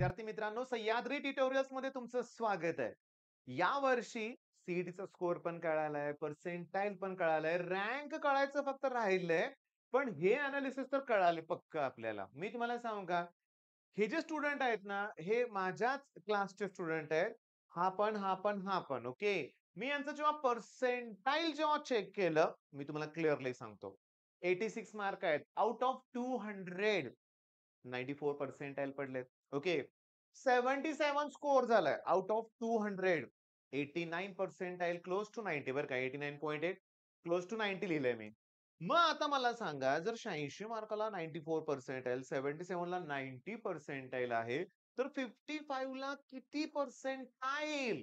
विद्यार्थी मित्रांनो, सह्याद्री ट्युटोरियल्स मध्ये तुमचं स्वागत आहे. या वर्षी सीईटीचा स्कोर पण कळालाय, पर्सेंटाइल पण कळालाय, रँक कळायचं फक्त राहिलंय. पण हे अनालिसिस तर कळाले पक्क आपल्याला. मी तुम्हाला सांगू का, हे जे स्टुडंट आहेत ना, हे माझ्याच क्लासचे स्टुडंट आहेत. हा पण. ओके. मी यांचं जेव्हा पर्सेंटाइल जेव्हा चेक केलं, मी तुम्हाला क्लिअरली सांगतो. 86 मार्क आहेत आउट ऑफ 200. 94 पर्सेंटाइल पडलेत. ओके. 77 स्कोर झालाय out of 200. 89 percentile close to 90 बरं का. 89.8 क्लोज टू 90 लिहिलंय मी. मग आता मला सांगा, जर 86 मार्काला 94 पर्सेंटाइल, 77 ला 90 पर्सेंटाइल आहे, तर 55 ला किती पर्सेंटाइल?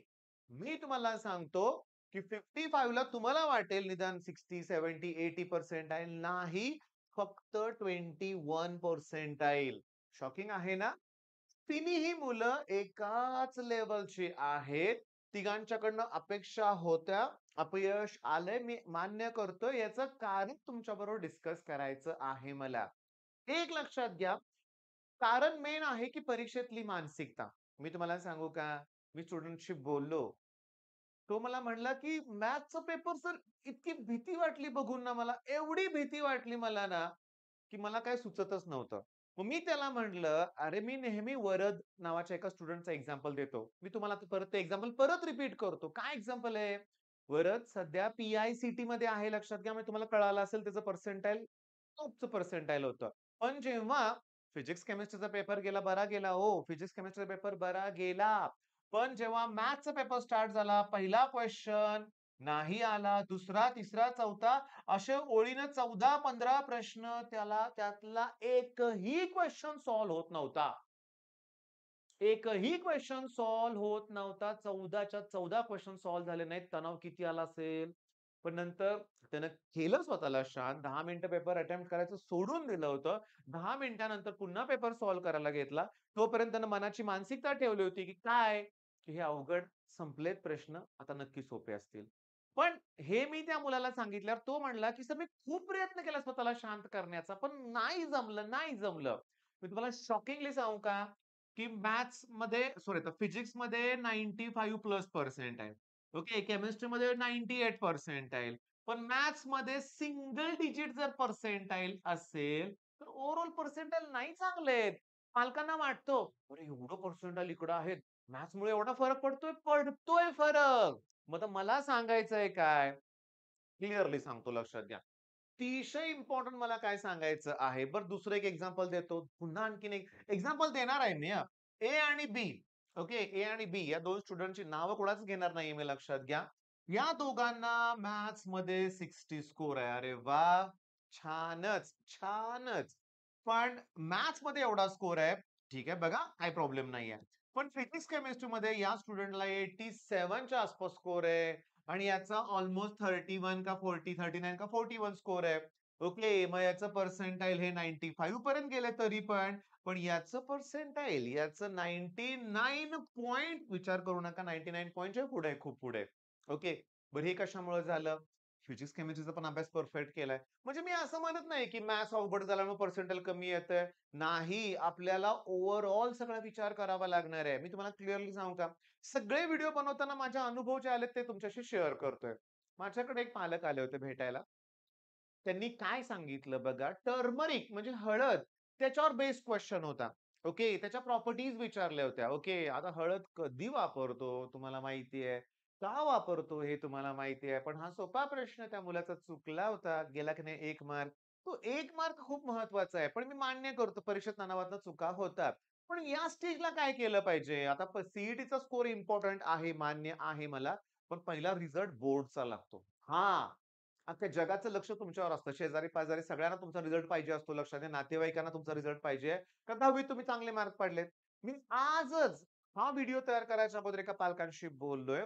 मी तुम्हाला सांगतो, की 55 ला तुम्हाला वाटेल निदान 60, 70, 80 पर्सेंटाइल नाही, फक्त 21 पर्सेंटाइल. शॉकिंग आहे ना? तिन्ही मुलं एकाच लेव्हलची आहेत. तिघांच्याकडनं अपेक्षा होत्या. अपयश आलंय, मी मान्य करतोय. याचं कारण तुमच्याबरोबर डिस्कस करायचं आहे मला. एक लक्षात घ्या, कारण मेन आहे की परीक्षेतली मानसिकता. मी तुम्हाला सांगू का? मी स्टुडंटशी बोललो. तो मला म्हणला, की मॅथ्सचा पेपर सर इतकी भीती वाटली बघून ना मला, एवढी भीती वाटली मला ना, की मला काही सुचतच नव्हतं. मग मी त्याला म्हटलं, "अरे, मी नेहमी वरद नावाच्या एका स्टुडंटचा एक्झाम्पल देतो. मी तुम्हाला परत ते एक्झाम्पल परत रिपीट करतो." काय एक्झाम्पल आहे? वरद सध्या पी-आय-सी-टी मध्ये आहे लक्षात घ्या. म्हणजे तुम्हाला कळालं असेल त्याचं पर्सेंटाइल टॉपचं पर्सेंटाइल होतं. पण जेव्हा फिजिक्स केमिस्ट्रीचा पेपर गेला, बरा गेला हो. फिजिक्स केमिस्ट्रीचा पेपर बरा गेला. पण जेव्हा मॅथ्सचा पेपर स्टार्ट झाला, पहिला क्वेश्चन नाही आला, दुसरा, तिसरा, चौथा असे ओळीनं 14-15 प्रश्न त्याला त्यातला एकही क्वेश्चन सॉल्व्ह होत नव्हता. एकही क्वेश्चन सॉल्व्ह होत नव्हता. 14च्या 14 क्वेश्चन सॉल्व्ह झाले नाहीत. तणाव किती आला असेल? पण नंतर त्यानं केलं स्वतःला शांत. 10 मिनिटं पेपर अटेम्प्ट करायचं सोडून दिलं होतं. 10 मिनिटानंतर पुन्हा पेपर सॉल्व्ह करायला घेतला. तोपर्यंत त्यानं मनाची मानसिकता ठेवली होती, की काय? की हे अवघड संपलेत प्रश्न, आता नक्की सोपे असतील. पण हे मी त्या मुलाला सांगितल्यावर तो म्हणला, की "सर मी खूप प्रयत्न केला स्वतःला शांत करण्याचा, पण नाही जमलं, नाही जमलं." मी तुम्हाला शॉकिंगली सांगू का? की मॅथ्समध्ये सॉरी आता फिजिक्समध्ये 95 प्लस पर्सेंटाइल. ओके. केमिस्ट्रीमध्ये 98 पर्सेंटाइल. पण मॅथ्समध्ये सिंगल डिजिट जर पर्सेंटाइल असेल, तर ओव्हरऑल पर्सेंटाइल नाही चांगले आहेत. पालकांना वाटतं, "अरे एवढं पर्सेंटाइल इकडं आहेत. मॅथ्समुळे एवढा फरक पडतोय?" पडतोय फरक. मग आता मला सांगायचंय काय? क्लिअरली सांगतो लक्षात घ्या. अतिशय इम्पोर्टंट मला काय सांगायचं आहे. बरं दुसरं एक एक्झाम्पल देतो. पुन्हा आणखीन एक एक्झाम्पल देणार आहे मी हां. ए आणि बी. ओके. ए आणि बी या 2 स्टुडंटची नावं कोणाच घेणार नाहीये मी लक्षात घ्या. या दोघांना मॅथ्समध्ये 60 स्कोर आहे. अरे वाह! छानच, छानच. पण मॅथ्समध्ये एवढा स्कोर आहे. ठीक आहे बघा, काही प्रॉब्लेम नाहीये. पण फिजिक्स केमिस्ट्रीमध्ये या स्टुडंटला 87 च्या आसपास स्कोर आहे. आणि याचा अल्मोस्ट 31 का 40, 39 का 41 स्कोर आहे. ओके. मग याचं पर्सेंटाइल हे 95 पर्यंत गेले तरी पण. पण याचं पर्सेंटाइल याचं 99 पॉइंट विचार करू नका 99 पॉइंटच्या पुढे आहे, खूप पुढे आहे. ओके. बरं हे कशामुळे झालं? फिजिक्स केमिस्ट्रीचा पण अभ्यास परफेक्ट केलाय. म्हणजे मी असं म्हणत नाही, की मॅथ्स अवघड झाल्यामुळे पर्सेंटाइल कमी येतंय. नाही, आपल्याला ओव्हरऑल सगळा विचार करावा लागणार आहे. मी तुम्हाला क्लिअरली सांगू का? सगळे व्हिडिओ बनवताना माझे अनुभव जे आलेत ते तुमच्याशी शेअर करतोय. माझ्याकडे एक पालक आले होते भेटायला. त्यांनी काय सांगितलं बघा, टर्मरिक म्हणजे हळद त्याच्यावर बेस्ड क्वेश्चन होता. ओके. त्याच्या प्रॉपर्टीज विचारल्या होत्या. ओके. आता हळद कधी वापरतो तुम्हाला माहिती आहे. का वापरतो हे तुम्हाला माहिती आहे. पण हा सोपा प्रश्न त्या मुलाचा चुकला होता. गेला की नाही 1 मार्क. तो 1 मार्क खूप महत्वाचा आहे. पण मी मान्य करतो परीक्षेत तणावातनं चुका होतात. पण या स्टेजला काय केलं पाहिजे? आता सीईटीचा स्कोर इम्पोर्टंट आहे, मान्य आहे मला. पण पहिला रिझल्ट बोर्डचा लागतो. हां. अख्ख्या जगाचं लक्ष तुमच्यावर असतं. शेजारी-पाजारी सगळ्यांना तुमचा रिझल्ट पाहिजे असतो लक्षात घ्या. नातेवाईकांना तुमचा रिझल्ट पाहिजे. कारण 10वीत तुम्ही चांगले मार्क पाडलेत. मी आजच हा व्हिडिओ तयार करायच्या अगोदर एका पालकांशी बोललोय.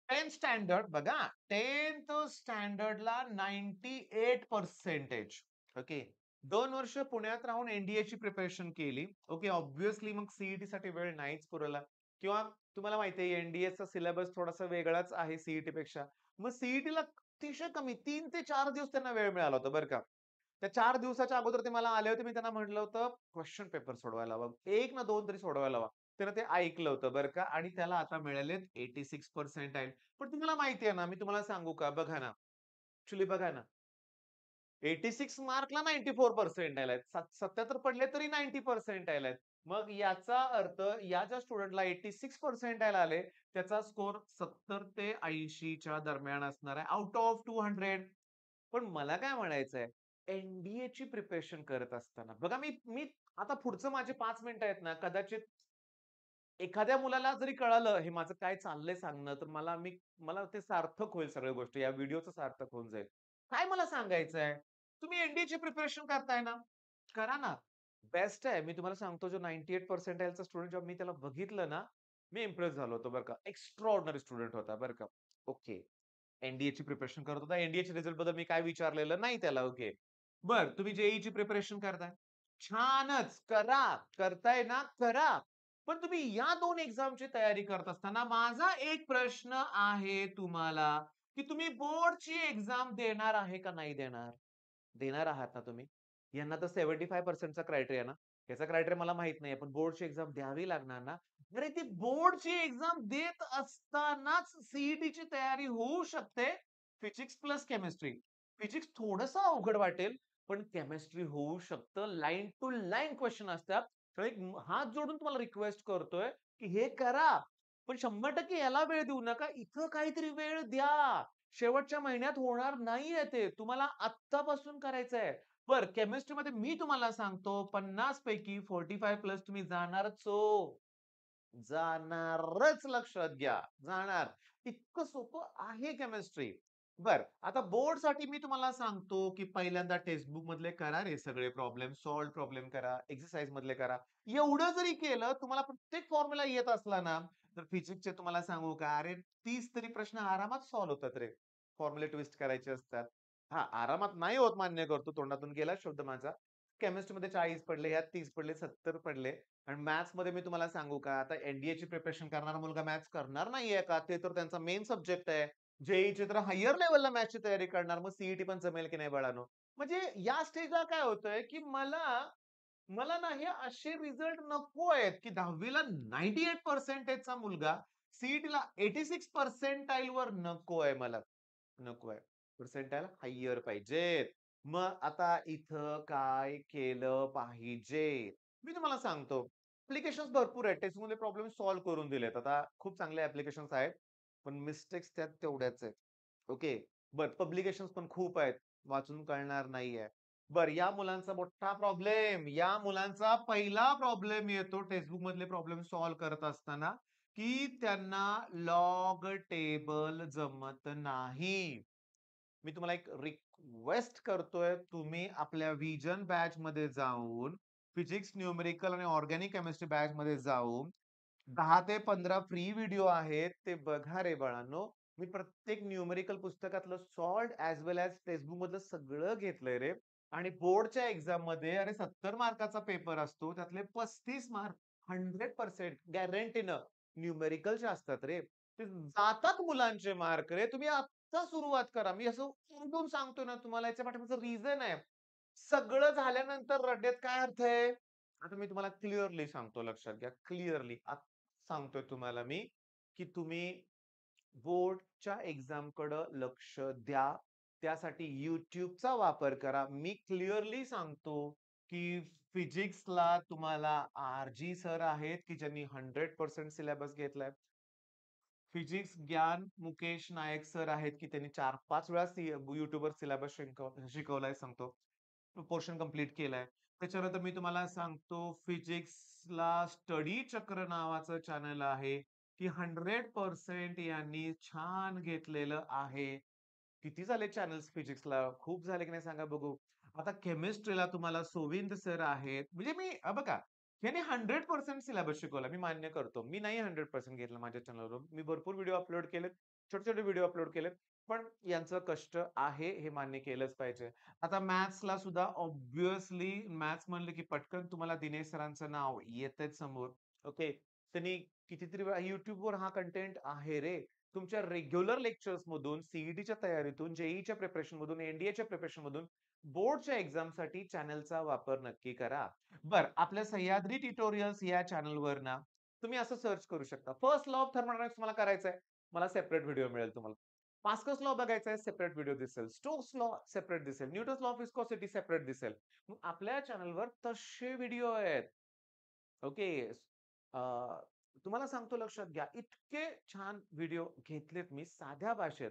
10th स्टँडर्ड बघा, 10th स्टँडर्डला 98 पर्सेंटेज. ओके. 2 वर्ष पुण्यात राहून एनडीएची प्रिपरेशन केली. ओके. ऑब्व्हियसली मग सीईटीसाठी वेळ नाहीच पुरवला किंवा तुम्हाला माहिती आहे एनडीएचा सिलेबस थोडासा वेगळाच आहे सीईटीपेक्षा. मग सीईटीला अतिशय कमी 3 ते 4 दिवस त्यांना वेळ मिळाला होता बरं का. त्या 4 दिवसाच्या अगोदर ते मला आले होते. मी त्यांना म्हटलं होतं, क्वेशन पेपर सोडवायला हवा. 1 ना 2 तरी सोडवायला हवा. त्यानं ते ऐकलं होतं बरं का आणि त्याला आता मिळालेत 86 पर्सेंटाइल. पण तुम्हाला माहिती आहे ना, मी तुम्हाला सांगू का? बघा ना, ॲक्चुअली बघा ना, 86 मार्कला 94 पर्सेंटाइल आहेत. 77 पडले तरी 90 पर्सेंटाइल आहेत. मग याचा अर्थ या ज्या स्टुडंटला 86 पर्सेंटाइल आले, त्याचा स्कोर 70 ते 80 च्या दरम्यान असणार आहे आउट ऑफ 200. पण मला काय म्हणायचंय, एन-डी-एची प्रिपरेशन करत असताना बघा मी मी आता पुढचं माझे 5 मिनिटं आहेत ना, कदाचित एखाद्या मुलाला जरी कळालं, हे माझं काय चाललंय सांगणं, तर मला ते सार्थक होईल सगळ्या गोष्टी. या व्हिडिओचं सार्थक होऊन जाईल. काय मला सांगायचंय, तुम्ही एन-डी-एची प्रिपरेशन करताय ना, करा ना. बेस्ट आहे. मी तुम्हाला सांगतो जो 98 पर्सेंटाइलचा स्टुडंट जेव्हा मी त्याला बघितलं ना, मी इम्प्रेस झालो होतो बरं का. एक्स्ट्राऑर्डिनरी स्टुडंट होता बरं का. ओके. एन-डी-एची प्रिपरेशन करत होता. एन-डी-एच्या रिझल्टबद्दल मी काय विचारलेलं नाही त्याला. ओके. बरं, तुम्ही जे प्रिपरेशन करताय. छानच. करा. करताय ना, करा. पण तुम्ही या 2 एक्झामची तयारी करत असताना माझा एक प्रश्न आहे तुम्हाला, की तुम्ही बोर्डची एक्झाम देणार आहे का नाही देणार? देणार आहात ना तुम्ही? यांना तर 75% चा क्रायटेरिया ना. याचा क्रायटेरिया मला माहीत नाहीये, पण बोर्डची एक्झाम द्यावी लागणार ना. अरे ती बोर्डची एक्झाम देत असतानाच सी तयारी होऊ शकते. Physics plus chemistry. फिजिक्स थोडंसं अवघड वाटेल, पण केमिस्ट्री होऊ शकतं. लाईन टू लाईन क्वेशन असतात. तर एक हात जोडून तुम्हाला रिक्वेस्ट करतोय, की हे करा. पण 100% याला वेळ देऊ नका. इथं काहीतरी वेळ द्या. शेवटच्या महिन्यात होणार नाहीये ते. तुम्हाला आत्तापासून करायचंय. बरं केमिस्ट्रीमध्ये मी तुम्हाला सांगतो 50 पैकी 45 प्लस तुम्ही जाणारच हो. जाणारच लक्षात घ्या. जाणार. इतकं सोपं आहे केमिस्ट्री. बरं, आता बोर्डसाठी मी तुम्हाला सांगतो, की पहिल्यांदा टेक्स्ट बुक मधले करा रे सगळे प्रॉब्लेम, सॉल्व्ह प्रॉब्लेम करा, एक्सरसाइज मधले करा. एवढं जरी केलं, तुम्हाला प्रत्येक फॉर्म्युला येत असला ना, तर फिजिक्सचे तुम्हाला सांगू का, अरे 30 तरी प्रश्न आरामात सॉल्व्ह होतात रे. फॉर्म्युले ट्विस्ट करायचे असतात. हां, आरामात नाही होत मान्य करतो, तोंडातून गेला शब्द माझा. केमिस्ट्रीमध्ये 40 पडले, ह्यात 30 पडले, 70 पडले. आणि मॅथ्समध्ये मी तुम्हाला सांगू का, आता एन-डी-एची प्रिपरेशन करणारा मुलगा मॅथ्स करणार नाहीये का? ते तर त्यांचा मेन सब्जेक्ट आहे. जे-ई-ची तर हायर लेव्हलला मॅथ्सची तयारी करणार. मग सी पण जमेल की नाही बाळांनो? म्हणजे या स्टेजला काय होतंय, की मला मला ना हे असे रिझल्ट नको आहेत, की 10वी ला 98 पर्सेंटेजचा मुलगा सी-ई-टीला 86 पर्सेंटाइल वर नकोय मला. नकोय. पर्सेंटाइल हायर पाहिजेत. मग आता इथं काय केलं पाहिजे? मी तुम्हाला सांगतो. ॲप्लिकेशन्स भरपूर आहेत. टेस्टमध्ये प्रॉब्लेम सॉल्व्ह करून दिलेत. आता खूप चांगले ॲप्लिकेशन्स आहेत. पण मिस्टेक्स त्यात तेवढ्याच आहेत. ओके. बरं पब्लिकेशन्स पण खूप आहेत. वाचून कळणार नाहीये. बरं या मुलांचा मोठा प्रॉब्लेम, या मुलांचा पहिला प्रॉब्लेम येतो टेक्स्टबुक मधले प्रॉब्लेम सॉल्व्ह करत असताना, की त्यांना लॉग टेबल जमत नाही. मी तुम्हाला एक रिक्वेस्ट करतोय, तुम्ही आपल्या व्हिजन बॅचमध्ये जाऊन, फिजिक्स, न्यूमेरिकल आणि ऑर्गॅनिक केमिस्ट्री बॅचमध्ये जाऊन 10 ते 15 फ्री व्हिडिओ आहेत. ते बघा रे बाळांनो. मी प्रत्येक न्यूमेरिकल पुस्तकातलं सॉल्व्ड ॲज वेल ॲज टेक्स्टबुक मधलं सगळं घेतलंय रे. आणि बोर्डच्या एक्झाममध्ये अरे 70 मार्काचा पेपर असतो. त्यातले 35 मार्क 100% गॅरंटीनं न्यूमेरिकलचे असतात रे. ते जातात मुलांचे मार्क रे. तुम्ही आत्ता सुरुवात करा. मी असं ओरडून सांगतोय ना तुम्हाला याच्या पाठीमागचं रिझन आहे. सगळं झाल्यानंतर रडण्यात काय अर्थ आहे? आता मी तुम्हाला क्लिअरली सांगतो लक्षात घ्या. क्लिअरली सांगतोय तुम्हाला मी, की तुम्ही बोर्डच्या एक्झामकडं लक्ष द्या. त्यासाठी YouTubeचा वापर करा. मी क्लिअरली सांगतो, की फिजिक्सला तुम्हाला आर-जी सर आहेत, की ज्यांनी 100% सिलेबस घेतलाय. फिजिक्स ज्ञान मुकेश नायक सर आहेत, की त्यांनी 4-5 वेळा YouTubeवर सिलेबस शिकवलाय सांगतो. पोर्शन कंप्लीट केलाय. त्याच्यानंतर मी तुम्हाला सांगतो फिजिक्सला स्टडी चक्र नावाचं चॅनल आहे, की 100% यांनी छान घेतलेलं आहे. किती झाले चॅनल्स फिजिक्सला? खूप झाले की नाही सांगा बघू. आता केमिस्ट्रीला तुम्हाला सोविंद सर आहेत. म्हणजे मी बघा ह्याने 100% सिलेबस शिकवला. मी मान्य करतो. मी नाही 100% घेतलं माझ्या चॅनलवर. मी भरपूर व्हिडिओ अपलोड केलेत. छोटे-छोटे व्हिडिओ अपलोड केलेत. पण यांचं कष्ट आहे हे मान्य केलंच पाहिजे. आता मॅथ्सला सुद्धा ऑब्व्हियसली मॅथ्स म्हणलं की पटकन तुम्हाला दिनेश सरांचं नाव येतंच समोर. ओके. त्यांनी कितीतरी वेळा YouTubeवर हा कंटेंट आहे रे. तुमच्या रेग्युलर लेक्चर्समधून, सी-ई-टीच्या तयारीतून, जे-ई-ईच्या प्रिपरेशनमधून, एन-डी-एच्या प्रिपरेशनमधून, बोर्डच्या एक्झामसाठी चॅनलचा वापर नक्की करा. बरं, आपल्या सह्याद्री ट्युटोरियल्स या चॅनलवर ना तुम्ही असं सर्च करू शकता. फर्स्ट लॉ ऑफ थर्मोडायनामिक्स मला करायचा आहे. मला सेपरेट व्हिडिओ मिळेल तुम्हाला. पास्कल्स लॉ बघायचा आहे, सेपरेट व्हिडिओ दिसेल. स्टोक्स लॉ सेपरेट दिसेल. Newton's law of viscosity separate दिसेल. मग आपल्या चॅनलवर तसे व्हिडिओ आहेत. ओके. अ, तुम्हाला सांगतो लक्षात घ्या. इतके छान व्हिडिओ घेतलेत मी साध्या भाषेत.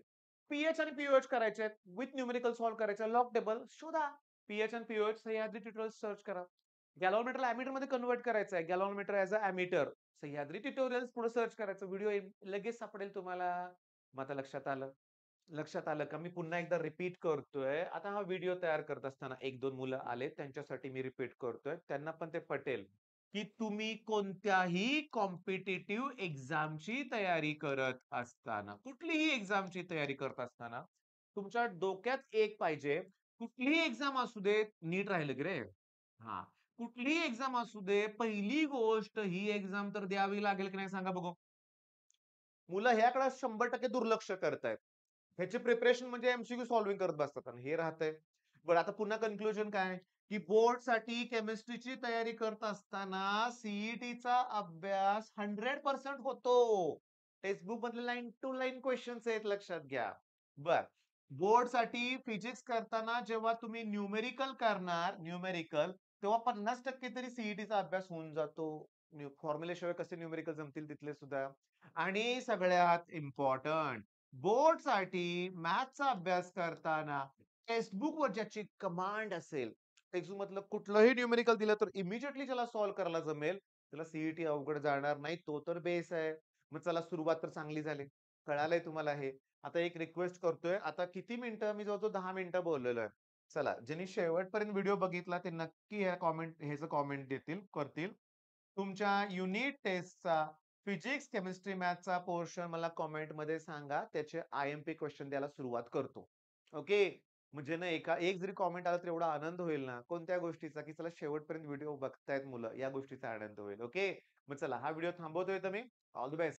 पी-एच आणि पी-ओ-एच करायचे आहेत. विथ न्यूमेरिकल सॉल्व्ह करायचं लॉग टेबल शोधा. पी-एच आणि पी-ओ-एच सह्याद्री ट्युटोरियल्स सर्च करा. गॅलव्हॅनोमीटरला एमीटरमध्ये कन्व्हर्ट करायचं आहे. Galvanometer as a ammeter. Sahyadri tutorials पुढे सर्च करायचं. व्हिडिओ लगेच सापडेल तुम्हाला. मग आता लक्षात आलं. लक्षात आलं का? मी पुन्हा एकदा रिपीट करतोय. आता हा व्हिडिओ तयार करत असताना 1-2 मुलं आले. त्यांच्यासाठी मी रिपीट करतोय. त्यांना पण ते पटेल, की तुम्ही कोणत्याही कॉम्पिटिटिव्ह एक्झामची तयारी करत असताना, कुठलीही एक्झामची तयारी करत असताना, तुमच्या डोक्यात एक पाहिजे, कुठलीही एक्झाम असू दे, नीट राहिलं की रे. हां. कुठलीही एक्झाम असू दे, पहिली गोष्ट ही एक्झाम तर द्यावी लागेल की नाही सांगा बघू? मुलं ह्याकडे 100% दुर्लक्ष करतायत. ह्याची प्रिपरेशन म्हणजे एम-सी-क्यू सॉल्व्हिंग करत बसतात आणि हे राहतंय. बरं आता पुन्हा कन्क्लुजन काय? की बोर्डसाठी केमिस्ट्रीची तयारी करत असताना सी-ई-टीचा अभ्यास 100% होतो. टेक्स्टबुक मधले लाईन टू लाईन क्वेशन्स आहेत लक्षात घ्या. बरं. बोर्डसाठी फिजिक्स करताना जेव्हा तुम्ही न्यूमेरिकल करणार, न्यूमेरिकल तेव्हा 50% तरी सी अभ्यास होऊन जातो. फॉर्म्युल्याशिवाय कसे न्यूमेरिकल जमतील तिथले सुद्धा. आणि सगळ्यात इम्पोर्टंट बोर्डसाठी मॅथ्सचा अभ्यास करताना टेक्स्टबुकवर ज्याची कमांड असेल, टेक्स्टबुकमधलं कुठलंही न्यूमेरिकल दिलं तर इमिडिएटली ज्याला सॉल्व्ह करायला जमेल, त्याला सी अवघड जाणार नाही. तो तर बेस आहे. मग चला सुरुवात तर चांगली झाली. कळालंय तुम्हाला हे. आता एक रिक्वेस्ट करतोय. आता किती मिनिटं? मी जवळ-जवळ 10 मिनिटं बोललेलो आहे. चला, ज्यांनी शेवटपर्यंत व्हिडिओ बघितला ते नक्की ह्याचं कॉमेंट करतील. तुमच्या युनिट टेस्टचा फिजिक्स, केमिस्ट्री, मॅथ्सचा पोर्शन मला कमेंटमध्ये सांगा. त्याचे आय-एम-पी क्वेशन द्यायला सुरुवात करतो. ओके. म्हणजे ना एक जरी कॉमेंट आला तर एवढा आनंद होईल ना, कोणत्या गोष्टीचा, की चला शेवटपर्यंत व्हिडिओ बघतायत मुलं, या गोष्टीचा आनंद होईल. ओके. मग चला हा व्हिडिओ थांबवतोय तर मी. All the best.